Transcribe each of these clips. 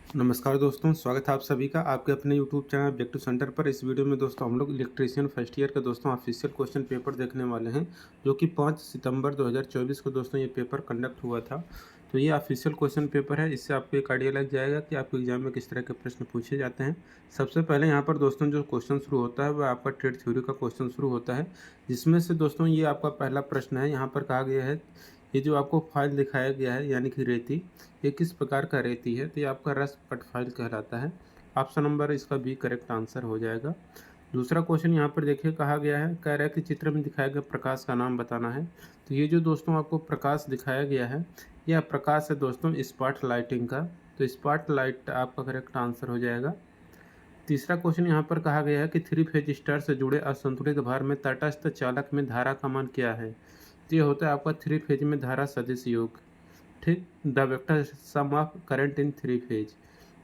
नमस्कार दोस्तों, स्वागत है आप सभी का आपके अपने YouTube channel back to centre पर। इस वीडियो में दोस्तों हम लोग इलेक्ट्रीशियन फर्स्ट ईयर का दोस्तों ऑफिशियल क्वेश्चन पेपर देखने वाले हैं, जो कि 5 सितंबर 2024 को दोस्तों ये पेपर कंडक्ट हुआ था। तो ये ऑफिशियल क्वेश्चन पेपर है, इससे आपको एक आइडिया लग जाएगा कि आपके एग्जाम में किस तरह के प्रश्न पूछे जाते हैं। सबसे पहले यहाँ पर दोस्तों जो क्वेश्चन शुरू होता है वह आपका ट्रेड थ्योरी का क्वेश्चन शुरू होता है, जिसमें से दोस्तों ये आपका पहला प्रश्न है। यहाँ पर कहा गया है, ये जो आपको फाइल दिखाया गया है यानी कि रेती, ये किस प्रकार का रेती है? तो ये आपका रस पट फाइल कहलाता है। ऑप्शन नंबर इसका बी करेक्ट आंसर हो जाएगा। दूसरा क्वेश्चन यहाँ पर देखिए, कहा गया है, कह रहा है कि चित्र में दिखाया गया प्रकाश का नाम बताना है। तो ये जो दोस्तों आपको प्रकाश दिखाया गया है, यह प्रकाश है दोस्तों स्पॉट लाइटिंग का। तो स्पॉट लाइट आपका करेक्ट आंसर हो जाएगा। तीसरा क्वेश्चन यहाँ पर कहा गया है कि थ्री फेज स्टार से जुड़े असंतुलित भार में तटस्थ चालक में धारा का मान क्या है? तो ये होता है आपका थ्री फेज में धारा सदिश योग। ठीक, the vector sum of current in three phase.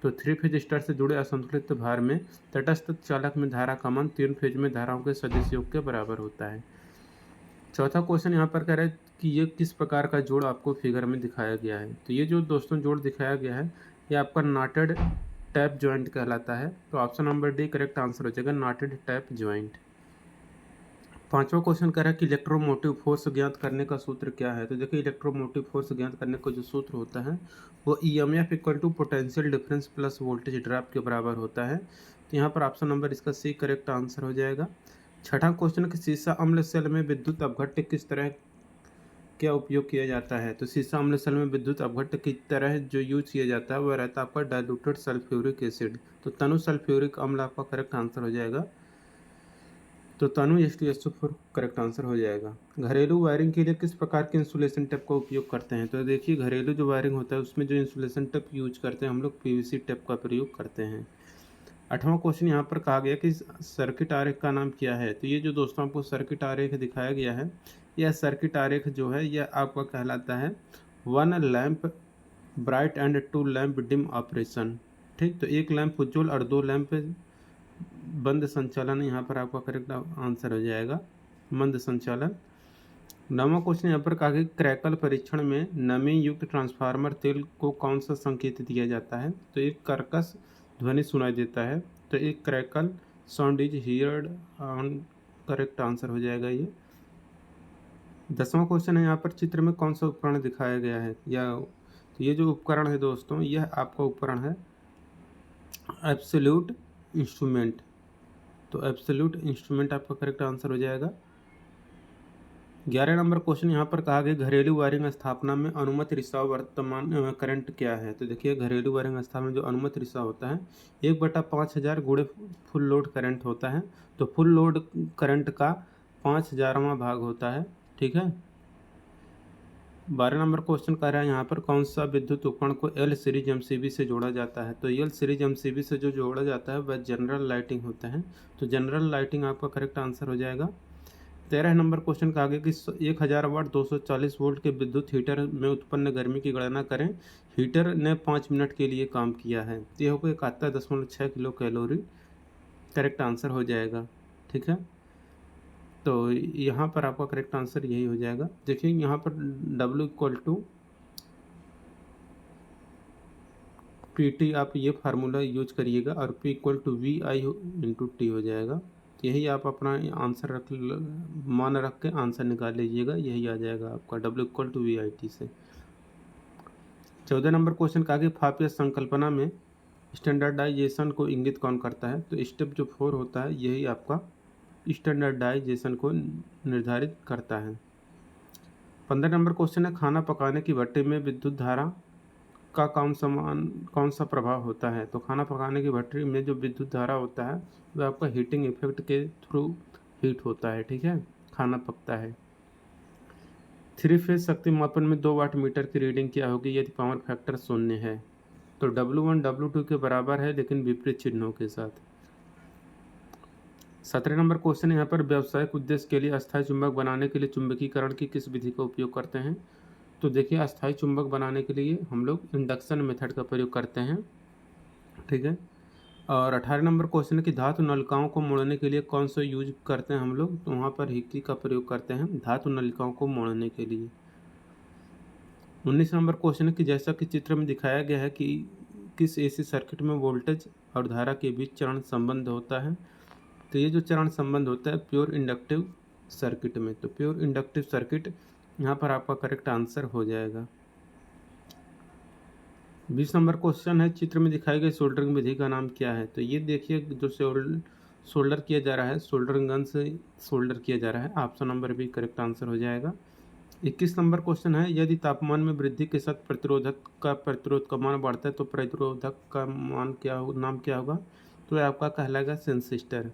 तो थ्री फेज स्टार से जुड़े असंतुलित भार में तटस्थ चालक में धारा का मान तीन फेज में धाराओं के सदिश योग के बराबर होता है। चौथा क्वेश्चन यहाँ पर कह रहा है कि ये किस प्रकार का जोड़ आपको फिगर में दिखाया गया है? तो ये जो दोस्तों जोड़ दिखाया गया है, ये आपका नॉटेड टैप ज्वाइंट कहलाता है। तो option number D correct answer हो जाएगा, नॉटेड टैप ज्वाइंट। पांचवा क्वेश्चन कह रहा है कि इलेक्ट्रोमोटिव फोर्स ज्ञात करने का सूत्र क्या है? तो देखिए, इलेक्ट्रोमोटिव फोर्स ज्ञात करने का जो सूत्र होता है वो EMF equal to potential difference plus voltage drop के बराबर होता है। तो यहाँ पर ऑप्शन नंबर इसका सी करेक्ट आंसर हो जाएगा। छठा क्वेश्चन कि सीसा अम्ल सेल में विद्युत अपघट्य किस तरह क्या उपयोग किया जाता है? तो सीसा अम्ल सेल में विद्युत अपघट्य की तरह जो यूज किया जाता है वह रहता है आपका डाइल्यूटेड सल्फ्यूरिक एसिड। तो तनु सल्फ्यूरिक अम्ल आपका करेक्ट आंसर हो जाएगा। तो तनु H2SO4 करेक्ट आंसर हो जाएगा। घरेलू वायरिंग के लिए किस प्रकार के इंसुलेशन टेप का उपयोग करते हैं? तो देखिए, घरेलू जो वायरिंग होता है उसमें जो इंसुलेशन टेप यूज करते हैं हम लोग पीवीसी टेप का प्रयोग करते हैं। आठवां क्वेश्चन यहाँ पर कहा गया कि सर्किट आरेख का नाम क्या है? तो ये जो दोस्तों आपको सर्किट आरेख दिखाया गया है, यह सर्किट आरेख जो है यह आपका कहलाता है one lamp bright and two lamp dim operation. ठीक, तो एक लैंप उज्ज्वल और दो लैंप बंद संचालन यहाँ पर आपका करेक्ट आंसर हो जाएगा, मंद संचालन। नौवां क्वेश्चन यहाँ पर कहा गया क्रैकल परीक्षण में नमी युक्त ट्रांसफार्मर तेल को कौन सा संकेत दिया जाता है? तो एक कर्कश ध्वनि सुनाई देता है। तो एक crackle sound is heard on, correct answer हो जाएगा ये। 10वां क्वेश्चन है, यहाँ पर चित्र में कौन सा उपकरण दिखाया गया है? या तो ये जो उपकरण है दोस्तों, यह आपका उपकरण है एब्सोल्यूट इंस्ट्रूमेंट। तो एब्सोल्यूट इंस्ट्रूमेंट आपका करेक्ट आंसर हो जाएगा। 11 नंबर क्वेश्चन यहाँ पर कहा गया घरेलू वायरिंग स्थापना में अनुमत रिसाव वर्तमान करंट क्या है? तो देखिए, घरेलू वायरिंग स्थापना में जो अनुमत रिसाव होता है 1/5000 गुणे फुल लोड करंट होता है। तो फुल लोड करंट का 5000वां भाग होता है। ठीक है। 12 नंबर क्वेश्चन कह रहा है यहाँ पर कौन सा विद्युत उपकरण को एल सीरीज एमसीबी से जोड़ा जाता है? तो एल सीरीज एमसीबी से जो जोड़ा जाता है वह जनरल लाइटिंग होता है। तो जनरल लाइटिंग आपका करेक्ट आंसर हो जाएगा। 13 नंबर क्वेश्चन कहा गया कि 1000 वाट 240 वोल्ट के विद्युत हीटर में उत्पन्न गर्मी की गणना करें। हीटर ने 5 मिनट के लिए काम किया है। तो यह होगा 71.6 किलो कैलोरी, करेक्ट आंसर हो जाएगा। ठीक है, तो यहाँ पर आपका करेक्ट आंसर यही हो जाएगा। देखिए, यहाँ पर W इक्वल टू PT आप ये फार्मूला यूज करिएगा और P इक्वल टू VI/T हो जाएगा। यही आप अपना आंसर मान रख के आंसर निकाल लीजिएगा, यही आ जाएगा आपका W इक्वल टू VI/T से। 14 नंबर क्वेश्चन कहा कि फापिया संकल्पना में स्टैंडर्डाइजेशन को इंगित कौन करता है? तो स्टेप जो 4 होता है यही आपका स्टैंडर्डाइजेशन को निर्धारित करता है। 15 नंबर क्वेश्चन है खाना पकाने की भट्टी में विद्युत धारा का कौन सा प्रभाव होता है? तो खाना पकाने की भट्टी में जो विद्युत धारा होता है वह आपका हीटिंग इफेक्ट के थ्रू हीट होता है। ठीक है, खाना पकता है। थ्री फेज शक्ति मापन में 2 वाट मीटर की रीडिंग क्या होगी यदि पावर फैक्टर 0 है? तो W1 W2 के बराबर है, लेकिन विपरीत चिन्हों के साथ। 17 नंबर क्वेश्चन यहाँ पर व्यावसायिक उद्देश्य के लिए अस्थायी चुंबक बनाने के लिए चुंबकीकरण की किस विधि का उपयोग करते हैं? तो देखिए, अस्थायी चुंबक बनाने के लिए हम लोग इंडक्शन मेथड का प्रयोग करते हैं। ठीक है, और 18 नंबर क्वेश्चन है कि धातु नलिकाओं को मोड़ने के लिए कौन सा यूज करते हैं हम लोग? तो वहाँ पर हिक्की का प्रयोग करते हैं धातु नलिकाओं को मोड़ने के लिए। 19 नंबर क्वेश्चन है कि जैसा कि चित्र में दिखाया गया है कि किस एसी सर्किट में वोल्टेज और धारा के बीच चरण संबंध होता है? तो ये जो चरण संबंध होता है प्योर इंडक्टिव सर्किट में। तो प्योर इंडक्टिव सर्किट यहाँ पर आपका करेक्ट आंसर हो जाएगा। 20 नंबर क्वेश्चन है, चित्र में दिखाई गई सोल्डरिंग विधि का नाम क्या है? तो ये देखिए जो सोल्डर किया जा रहा है, सोल्डरिंग गन से सोल्डर किया जा रहा है। Option number B correct answer हो जाएगा। 21 नंबर क्वेश्चन है, यदि तापमान में वृद्धि के साथ प्रतिरोध का मान बढ़ता है तो प्रतिरोधक का नाम क्या होगा? तो आपका कहलाएगा सेंसिस्टर।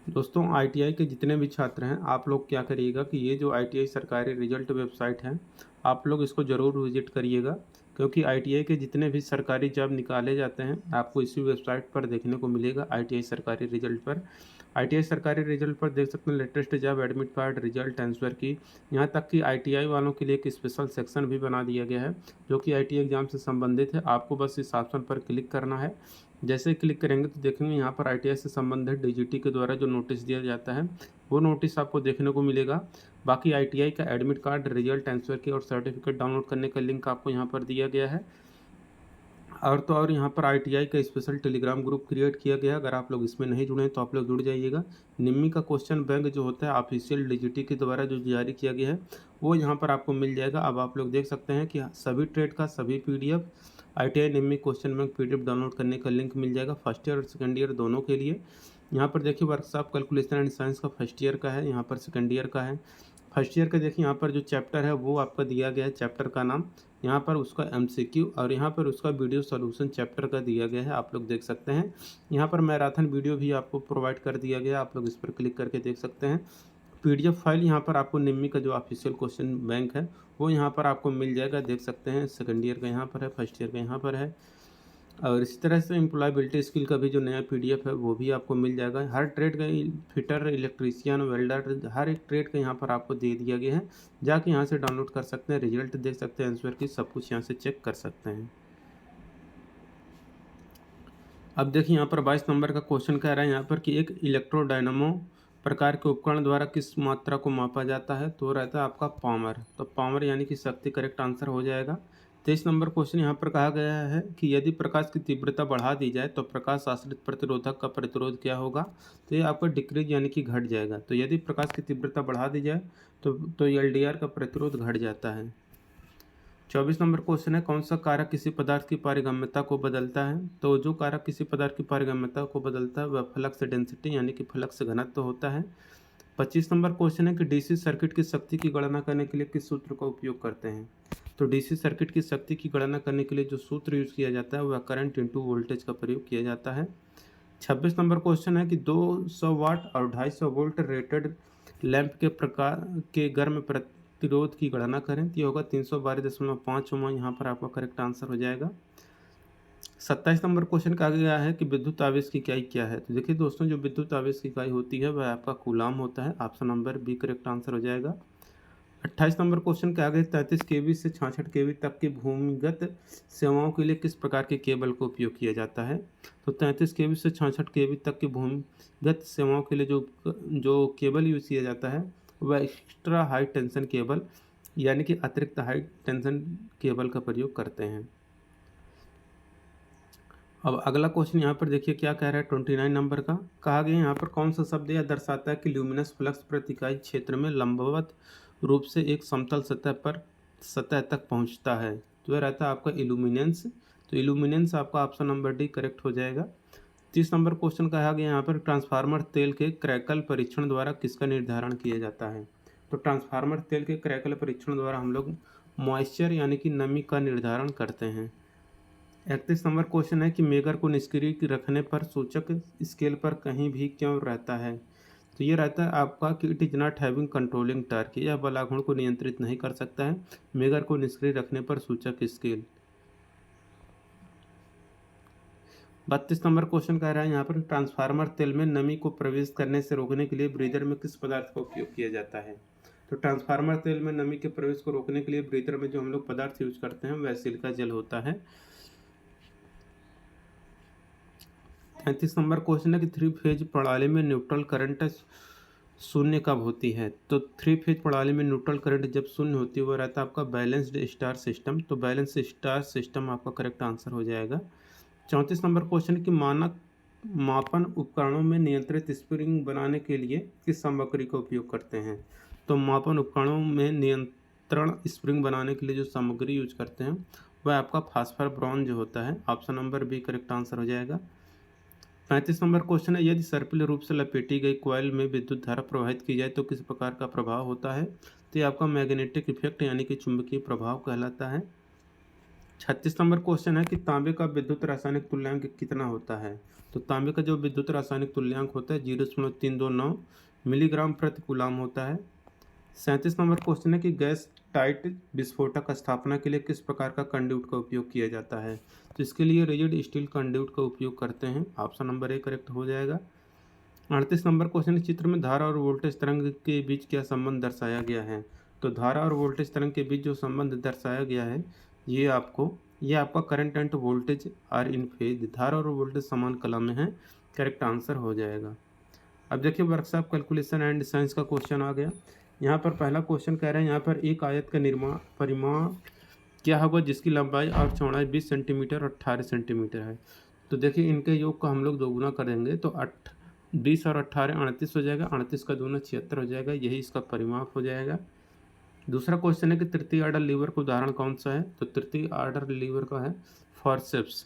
दोस्तों आईटीआई के जितने भी छात्र हैं, आप लोग क्या करिएगा कि ये जो आईटीआई सरकारी रिजल्ट वेबसाइट है, आप लोग इसको ज़रूर विजिट करिएगा, क्योंकि आईटीआई के जितने भी सरकारी जॉब निकाले जाते हैं आपको इसी वेबसाइट पर देखने को मिलेगा। आईटीआई सरकारी रिजल्ट पर, आईटीआई सरकारी रिजल्ट पर देख सकते हैं latest job admit card result answer की, यहाँ तक कि आईटीआई वालों के लिए एक स्पेशल सेक्शन भी बना दिया गया है जो कि आईटीआई एग्जाम से संबंधित है। आपको बस इस ऑप्शन पर क्लिक करना है। जैसे क्लिक करेंगे तो देखेंगे यहाँ पर आईटीआई से संबंधित डीजीटी के द्वारा जो नोटिस दिया जाता है वो नोटिस आपको देखने को मिलेगा। बाकी आईटीआई का एडमिट कार्ड रिजल्ट आंसर की और सर्टिफिकेट डाउनलोड करने का लिंक आपको यहाँ पर दिया गया है। और तो और यहाँ पर आईटीआई का स्पेशल टेलीग्राम ग्रुप क्रिएट किया गया है। अगर आप लोग इसमें नहीं जुड़े हैं तो आप लोग जुड़ जाइएगा। निम्मी का क्वेश्चन बैंक जो होता है ऑफिशियल डीजीटी के द्वारा जो जारी किया गया है वो यहाँ पर आपको मिल जाएगा। अब आप लोग देख सकते हैं कि सभी ट्रेड का सभी पीडीएफ आईटीआई निम्मी क्वेश्चन बैंक पीडीएफ डाउनलोड करने का लिंक मिल जाएगा फर्स्ट ईयर और सेकंड ईयर दोनों के लिए। यहाँ पर देखिए वर्कशॉप कैलकुलेशन एंड साइंस का फर्स्ट ईयर का है, यहाँ पर सेकंड ईयर का है। फर्स्ट ईयर का देखिए यहाँ पर जो चैप्टर है वो आपका दिया गया है, चैप्टर का नाम, यहाँ पर उसका एमसीक्यू और यहाँ पर उसका वीडियो सॉल्यूशन चैप्टर का दिया गया है, आप लोग देख सकते हैं। यहाँ पर मैराथन वीडियो भी आपको प्रोवाइड कर दिया गया है, आप लोग इस पर क्लिक करके देख सकते हैं। पीडीएफ फाइल यहाँ पर आपको निम्मी का जो ऑफिशियल क्वेश्चन बैंक है वो यहाँ पर आपको मिल जाएगा, देख सकते हैं। सेकंड ईयर का यहाँ पर है, फर्स्ट ईयर का यहाँ पर है। और इसी तरह से एम्प्लॉयबिलिटी स्किल का भी जो नया पीडीएफ है वो भी आपको मिल जाएगा। हर ट्रेड का फिटर, इलेक्ट्रीशियन, वेल्डर, हर एक ट्रेड का यहाँ पर आपको दे दिया गया है। जाके यहाँ से डाउनलोड कर सकते हैं, रिजल्ट देख सकते हैं, आंसर की सब कुछ यहाँ से चेक कर सकते हैं। अब देखिए यहाँ पर 22 नंबर का क्वेश्चन कह रहा है यहाँ पर कि एक इलेक्ट्रोडायनामो प्रकार के उपकरण द्वारा किस मात्रा को मापा जाता है? तो रहता है आपका पावर। तो पावर यानी कि शक्ति करेक्ट आंसर हो जाएगा। 23 नंबर क्वेश्चन यहाँ पर कहा गया है कि यदि प्रकाश की तीव्रता बढ़ा दी जाए तो प्रकाश आश्रित प्रतिरोधक का प्रतिरोध क्या होगा? तो ये आपका डिक्रीज यानी कि घट जाएगा। तो यदि प्रकाश की तीव्रता बढ़ा दी जाए तो एलडीआर का प्रतिरोध घट जाता है। 24 नंबर क्वेश्चन है, कौन सा कारक किसी पदार्थ की पारगम्यता को बदलता है? तो जो कारक किसी पदार्थ की पारगम्यता को बदलता है वह फ्लक्स डेंसिटी यानी कि फ्लक्स घनत्व होता है। 25 नंबर क्वेश्चन है कि डीसी सर्किट की शक्ति की गणना करने के लिए किस सूत्र का उपयोग करते हैं? तो डीसी सर्किट की शक्ति की गणना करने के लिए जो सूत्र यूज किया जाता है वह करंट इंटू वोल्टेज का प्रयोग किया जाता है। 26 नंबर क्वेश्चन है कि 200 वाट और 250 वोल्ट रेटेड लैंप के प्रकार के गर्म प्रतिरोध की गणना करें। तो ये होगा 312.5 ओम। यहाँ पर आपका करेक्ट आंसर हो जाएगा। 27 नंबर क्वेश्चन कहा गया है कि विद्युत आवेश की इकाई क्या है? तो देखिए दोस्तों, जो विद्युत आवेश की इकाई होती है वह आपका कूलाम होता है। Option number B correct answer हो जाएगा। 28 नंबर क्वेश्चन कहा गया 33 केवी से 66 केवी तक की भूमिगत सेवाओं के लिए किस प्रकार के केबल का उपयोग किया जाता है? तो 33 केवी से 66 केवी तक की भूमिगत सेवाओं के लिए जो केबल यूज किया जाता है वह एक्स्ट्रा हाई टेंशन केबल यानी कि अतिरिक्त हाई टेंशन केबल का प्रयोग करते हैं। अब अगला क्वेश्चन यहाँ पर देखिए क्या कह रहा है। 29 नंबर का कहा गया यहाँ पर कौन सा शब्द यह दर्शाता है कि ल्यूमिनस फ्लक्स प्रति इकाई क्षेत्र में लंबवत रूप से एक समतल सतह तक पहुँचता है? तो यह रहता है आपका इल्यूमिनेंस। तो इल्यूमिनेंस आपका ऑप्शन नंबर डी करेक्ट हो जाएगा। 30 नंबर क्वेश्चन कहा गया यहाँ पर ट्रांसफार्मर तेल के क्रैकल परीक्षण द्वारा किसका निर्धारण किया जाता है? तो ट्रांसफार्मर तेल के क्रैकल परीक्षण द्वारा हम लोग मॉइस्चर यानी कि नमी का निर्धारण करते हैं। 31 नंबर क्वेश्चन है कि मेगर को निष्क्रिय रखने पर सूचक स्केल पर कहीं भी क्यों रहता है? तो ये रहता है आपका कि it is not having controlling torque, यह बलाघुण को नियंत्रित नहीं कर सकता है मेगर को निष्क्रिय रखने पर सूचक स्केल। 32 नंबर क्वेश्चन कह रहा है यहाँ पर ट्रांसफार्मर तेल में नमी को प्रवेश करने से रोकने के लिए ब्रीदर में किस पदार्थ का उपयोग किया जाता है? तो ट्रांसफार्मर तेल में नमी के प्रवेश को रोकने के लिए ब्रीदर में जो हम लोग पदार्थ यूज करते हैं वह सिलिका जेल होता है। 33 नंबर क्वेश्चन है कि 3 फेज प्रणाली में न्यूट्रल करंट शून्य कब होती है? तो 3 फेज प्रणाली में न्यूट्रल करंट जब शून्य होती है वो रहता है आपका बैलेंस्ड स्टार सिस्टम। तो बैलेंस स्टार सिस्टम आपका करेक्ट आंसर हो जाएगा। 34 नंबर क्वेश्चन की मानक मापन उपकरणों में नियंत्रित स्प्रिंग बनाने के लिए किस सामग्री का उपयोग करते हैं? तो मापन उपकरणों में नियंत्रण स्प्रिंग बनाने के लिए जो सामग्री यूज करते हैं वह आपका फास्फर ब्रॉन्ज होता है। Option number B correct answer हो जाएगा। 35 नंबर क्वेश्चन है, यदि सर्पिल रूप से लपेटी गई कॉइल में विद्युत धारा प्रवाहित की जाए तो किस प्रकार का प्रभाव होता है? तो ये आपका मैग्नेटिक इफेक्ट यानी कि चुंबकीय प्रभाव कहलाता है। 36 नंबर क्वेश्चन है कि तांबे का विद्युत रासायनिक तुल्यांक कितना होता है? तो तांबे का जो विद्युत रासायनिक तुल्यांक होता है 0.329 मिलीग्राम प्रति कूलाम होता है। 37 नंबर क्वेश्चन है कि गैस टाइट विस्फोटक स्थापना के लिए किस प्रकार का कंड्यूट का उपयोग किया जाता है? तो इसके लिए रिजिड स्टील कंड्यूट का उपयोग करते हैं। ऑप्शन नंबर ए करेक्ट हो जाएगा। 38 नंबर क्वेश्चन, चित्र में धारा और वोल्टेज तरंग के बीच क्या संबंध दर्शाया गया है? तो धारा और वोल्टेज तरंग के बीच जो संबंध दर्शाया गया है ये आपका current and voltage are in phase, धारा और वोल्टेज समान कला में है। करेक्ट आंसर हो जाएगा। अब देखिए वर्कशॉप कैलकुलेशन एंड साइंस का क्वेश्चन आ गया। यहाँ पर पहला क्वेश्चन कह रहे हैं यहाँ पर एक आयत का परिमाण क्या होगा जिसकी लंबाई और चौड़ाई 20 सेंटीमीटर और 18 सेंटीमीटर है? तो देखिए इनके योग को हम लोग दोगुना करेंगे तो 20 और 18 38 हो जाएगा, 38 का दूना 76 हो जाएगा, यही इसका परिमाप हो जाएगा। दूसरा क्वेश्चन है कि तृतीय ऑर्डर लीवर का उदाहरण कौन सा है? तो तृतीय ऑर्डर लीवर का है फॉरसेप्स।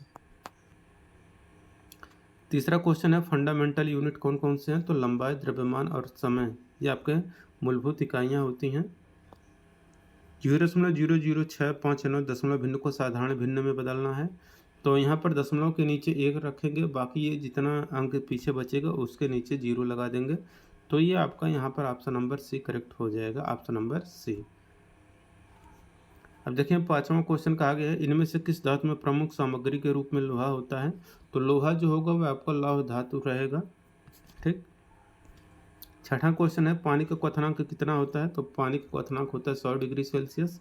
तीसरा क्वेश्चन है फंडामेंटल यूनिट कौन कौन से हैं? तो लंबाई, द्रव्यमान और समय ये आपके मूलभूत इकाइयाँ होती हैं। 0.0065 दशमलव भिन्न को साधारण भिन्न में बदलना है। तो यहाँ पर दशमलव के नीचे 1 रखेंगे, बाकी ये जितना अंक पीछे बचेगा उसके नीचे 0 लगा देंगे। तो ये आपका यहाँ पर ऑप्शन नंबर सी करेक्ट हो जाएगा, ऑप्शन नंबर सी। अब देखिए 5वां क्वेश्चन कहा गया है, इनमें से किस धातु में प्रमुख सामग्री के रूप में लोहा होता है? तो लोहा जो होगा वह आपका लौह धातु रहेगा। ठीक। 6वां क्वेश्चन है, पानी का क्वथनांक कितना होता है? तो पानी का क्वथनांक होता है 100 degree Celsius.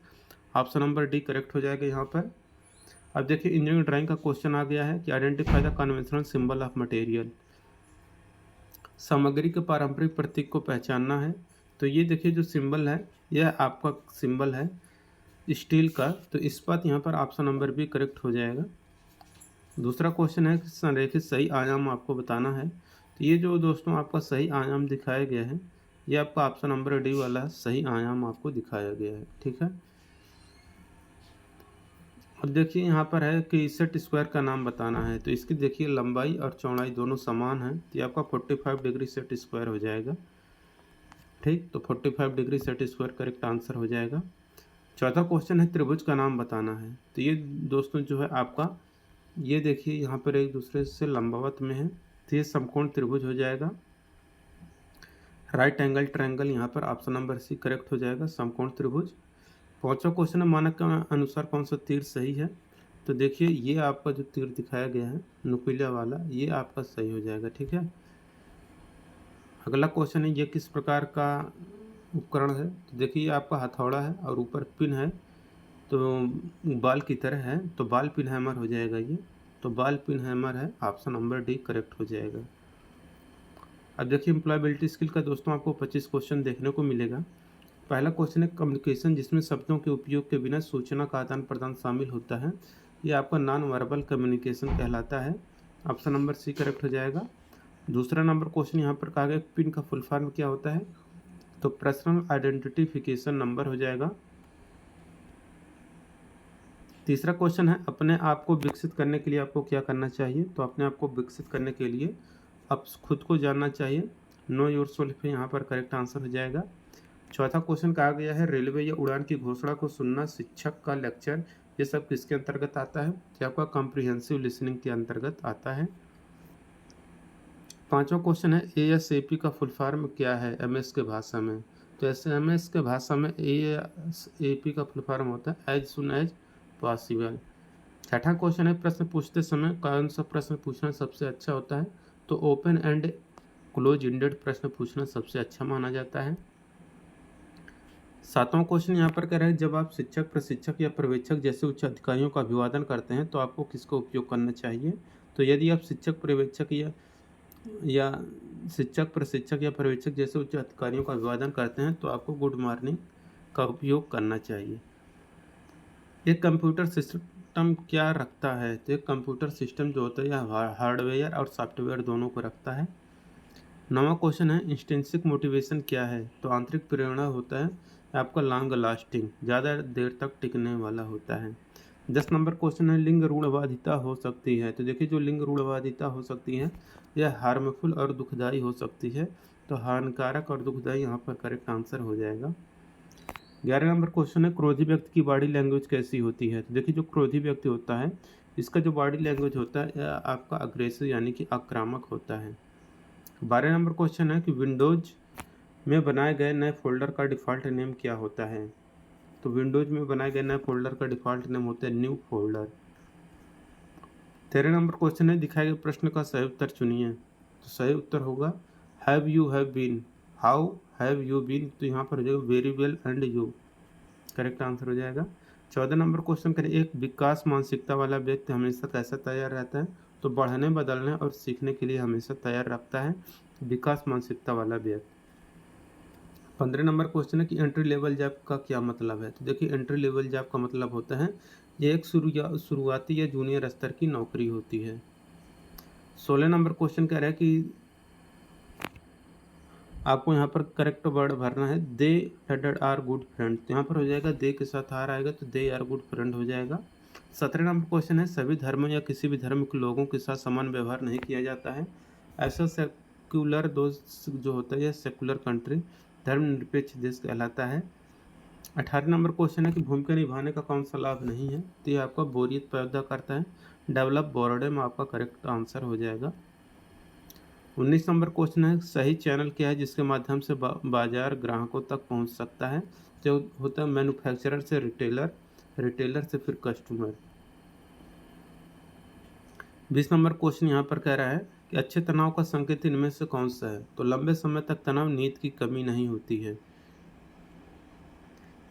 Option number D correct हो जाएगा यहाँ पर। अब देखिए इंजीनियरिंग ड्राइंग का क्वेश्चन आ गया है कि identify the conventional symbol of material, सामग्री के पारंपरिक प्रतीक को पहचानना है। तो ये देखिए जो सिंबल है यह आपका सिंबल है स्टील का, तो इस्पात यहाँ पर ऑप्शन नंबर बी करेक्ट हो जाएगा। दूसरा क्वेश्चन है कि संरेखित सही आयाम आपको बताना है। तो ये जो दोस्तों आपका सही आयाम दिखाया गया है ये आपका ऑप्शन नंबर डी वाला सही आयाम आपको दिखाया गया है। ठीक है। अब देखिए यहाँ पर है कि सेट स्क्वायर का नाम बताना है। तो इसकी देखिए लंबाई और चौड़ाई दोनों समान है, तो ये आपका 45 डिग्री सेट स्क्वायर हो जाएगा। ठीक। तो 45 degree set square correct answer हो जाएगा। चौथा क्वेश्चन है त्रिभुज का नाम बताना है। तो ये दोस्तों जो है आपका ये देखिए यहाँ पर एक दूसरे से लंबावत में है, तो ये समकोण त्रिभुज हो जाएगा। राइट एंगल ट्रायंगल यहाँ पर ऑप्शन नंबर सी करेक्ट हो जाएगा, समकोण त्रिभुज। 5वां क्वेश्चन है मानक के अनुसार कौन सा तीर सही है? तो देखिए ये आपका जो तीर दिखाया गया है नुकीला वाला ये आपका सही हो जाएगा। ठीक है। अगला क्वेश्चन है ये किस प्रकार का उपकरण है? तो देखिए ये आपका हथौड़ा है और ऊपर पिन है, तो बाल की तरह है, तो बाल पिन हैमर हो जाएगा ये। तो बाल पिन हैमर है, ऑप्शन नंबर डी करेक्ट हो जाएगा। अब देखिए एम्प्लॉयबिलिटी स्किल का दोस्तों आपको 25 क्वेश्चन देखने को मिलेगा। पहला क्वेश्चन है कम्युनिकेशन जिसमें शब्दों के उपयोग के बिना सूचना का आदान प्रदान शामिल होता है, ये आपका नॉन वर्बल कम्युनिकेशन कहलाता है। ऑप्शन नंबर सी करेक्ट हो जाएगा। दूसरा नंबर क्वेश्चन यहाँ पर कहा गया पिन का फुल फॉर्म क्या होता है? तो पर्सनल आइडेंटिफिकेशन नंबर हो जाएगा। तीसरा क्वेश्चन है अपने आप को विकसित करने के लिए आपको क्या करना चाहिए? तो अपने आप को विकसित करने के लिए आप खुद को जानना चाहिए, नो योर सेल्फ यहाँ पर करेक्ट आंसर हो जाएगा। चौथा क्वेश्चन कहा गया है रेलवे या उड़ान की घोषणा को सुनना, शिक्षक का लेक्चर, ये सब किसके अंतर्गत आता है? क्या आपका कॉम्प्रिहेंसिव लिसनिंग के अंतर्गत आता है। 5वां क्वेश्चन है ASAP का फुल फॉर्म क्या है MS के भाषा में? तो SMS के भाषा में ASAP का फुल फॉर्म होता है एज सुन एज पॉसिबल। 6वां क्वेश्चन है प्रश्न पूछते समय कौन सा प्रश्न पूछना सबसे अच्छा होता है? तो ओपन एंड क्लोज एंडेड प्रश्न पूछना सबसे अच्छा माना जाता है। 7वां क्वेश्चन यहाँ पर कह रहा है जब आप शिक्षक, प्रशिक्षक या पर्यवेक्षक जैसे उच्च अधिकारियों का अभिवादन करते हैं तो आपको किसका उपयोग करना चाहिए? तो यदि आप शिक्षक, पर्यवेक्षक या शिक्षक, प्रशिक्षक या पर्यवेक्षक जैसे उच्च अधिकारियों का अभिवादन करते हैं तो आपको गुड मॉर्निंग का उपयोग करना चाहिए। एक कंप्यूटर सिस्टम क्या रखता है? तो एक कंप्यूटर सिस्टम जो होता है यह हार्डवेयर और सॉफ्टवेयर दोनों को रखता है। 9वां क्वेश्चन है इंस्ट्रिंसिक मोटिवेशन क्या है? तो आंतरिक प्रेरणा होता है आपका लॉन्ग लास्टिंग, ज़्यादा देर तक टिकने वाला होता है। 10 नंबर क्वेश्चन है लिंग रूढ़वादिता हो सकती है? तो देखिए जो लिंग रूढ़वादिता हो सकती है यह हार्मफुल और दुखदाई हो सकती है, तो हानिकारक और दुखदाई यहाँ पर करेक्ट आंसर हो जाएगा। 11 नंबर क्वेश्चन है क्रोधी व्यक्ति की बॉडी लैंग्वेज कैसी होती है? तो देखिए जो क्रोधी व्यक्ति होता है इसका जो बॉडी लैंग्वेज होता है यह आपका अग्रेसिव यानी कि आक्रामक होता है। 12 नंबर क्वेश्चन है कि विंडोज में बनाए गए नए फोल्डर का डिफ़ॉल्ट नेम क्या होता है? तो विंडोज में बनाए गए नए फोल्डर का डिफ़ॉल्ट नेम होता है न्यू फोल्डर। 13 नंबर क्वेश्चन है दिखाए गए प्रश्न का सही उत्तर चुनिए। तो सही उत्तर होगा have been. How have you been? तो यहाँ पर हो जाएगा very well and you, correct answer हो जाएगा। 14 नंबर क्वेश्चन करें एक विकास मानसिकता वाला व्यक्ति हमेशा कैसा तैयार रहता है? तो बढ़ने, बदलने और सीखने के लिए हमेशा तैयार रखता है विकास मानसिकता वाला व्यक्ति। 15 नंबर क्वेश्चन है कि एंट्री लेवल जॉब का क्या मतलब है? तो देखिए एंट्री लेवल जॉब का मतलब होता है ये एक शुरुआती या जूनियर स्तर की नौकरी होती है। 16 नंबर क्वेश्चन कह रहा है कि आपको यहाँ पर करेक्ट वर्ड भरना है दे आर गुड फ्रेंड। तो यहाँ पर हो जाएगा दे के साथ आर आएगा तो दे आर गुड फ्रेंड हो जाएगा। 17 नंबर क्वेश्चन है सभी धर्म या किसी भी धर्म के लोगों के साथ समान व्यवहार नहीं किया जाता है। ऐसा सेक्युलर देश जो होता है यह सेक्युलर कंट्री धर्मनिरपेक्ष देश कहलाता है। 18 नंबर क्वेश्चन है कि भूमिका निभाने का कौन सा लाभ नहीं है? तो ये आपका बोरियत पैदा करता है, डेवलप बोर्डम आपका करेक्ट आंसर हो जाएगा। 19 नंबर क्वेश्चन है सही चैनल क्या है जिसके माध्यम से बाजार ग्राहकों तक पहुंच सकता है? जो होता है मैन्युफैक्चरर से रिटेलर, रिटेलर से फिर कस्टमर। 20 नंबर क्वेश्चन यहाँ पर कह रहा है कि अच्छे तनाव का संकेत इनमें से कौन सा है? तो लंबे समय तक तनाव, नींद की कमी नहीं होती है।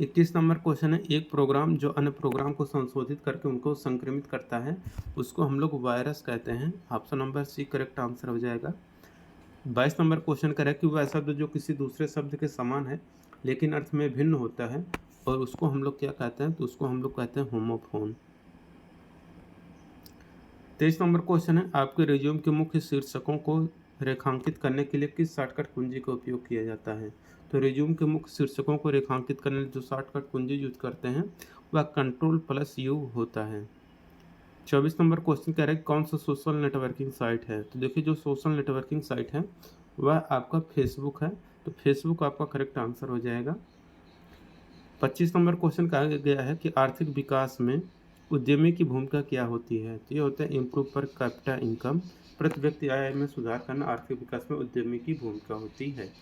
21 नंबर क्वेश्चन है एक प्रोग्राम जो अन्य प्रोग्राम को संशोधित करके उनको संक्रमित करता है उसको हम लोग वायरस कहते हैं। Option number C correct answer हो जाएगा। 22 नंबर क्वेश्चन करें कि वह शब्द जो किसी दूसरे शब्द के समान है लेकिन अर्थ में भिन्न होता है और उसको हम लोग क्या कहते हैं? तो उसको हम लोग कहते हैं होमोफोन। 23 नंबर क्वेश्चन है आपके रिज्यूम के मुख्य शीर्षकों को रेखांकित करने के लिए किस शॉर्टकट कुंजी का उपयोग किया जाता है? तो रिज्यूम के मुख्य शीर्षकों को रेखांकित करने जो शॉर्टकट कुंजी यूज करते हैं वह Ctrl+U होता है। 24 नंबर क्वेश्चन कह रहा है कौन सा सोशल नेटवर्किंग साइट है? तो देखिए जो सोशल नेटवर्किंग साइट है वह आपका फेसबुक है, तो फेसबुक आपका करेक्ट आंसर हो जाएगा। 25 नंबर क्वेश्चन कहा गया है कि आर्थिक विकास में उद्यमी की भूमिका क्या होती है? तो ये होता है इम्प्रूव पर कैपिटा इनकम, प्रति व्यक्ति आय में सुधार करना आर्थिक विकास में उद्यमी की भूमिका होती है।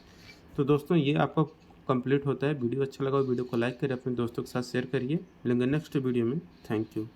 तो दोस्तों ये आपका कंप्लीट होता है। वीडियो अच्छा लगा वीडियो को लाइक करिए, अपने दोस्तों के साथ शेयर करिए। मिलेंगे नेक्स्ट वीडियो में। Thank you.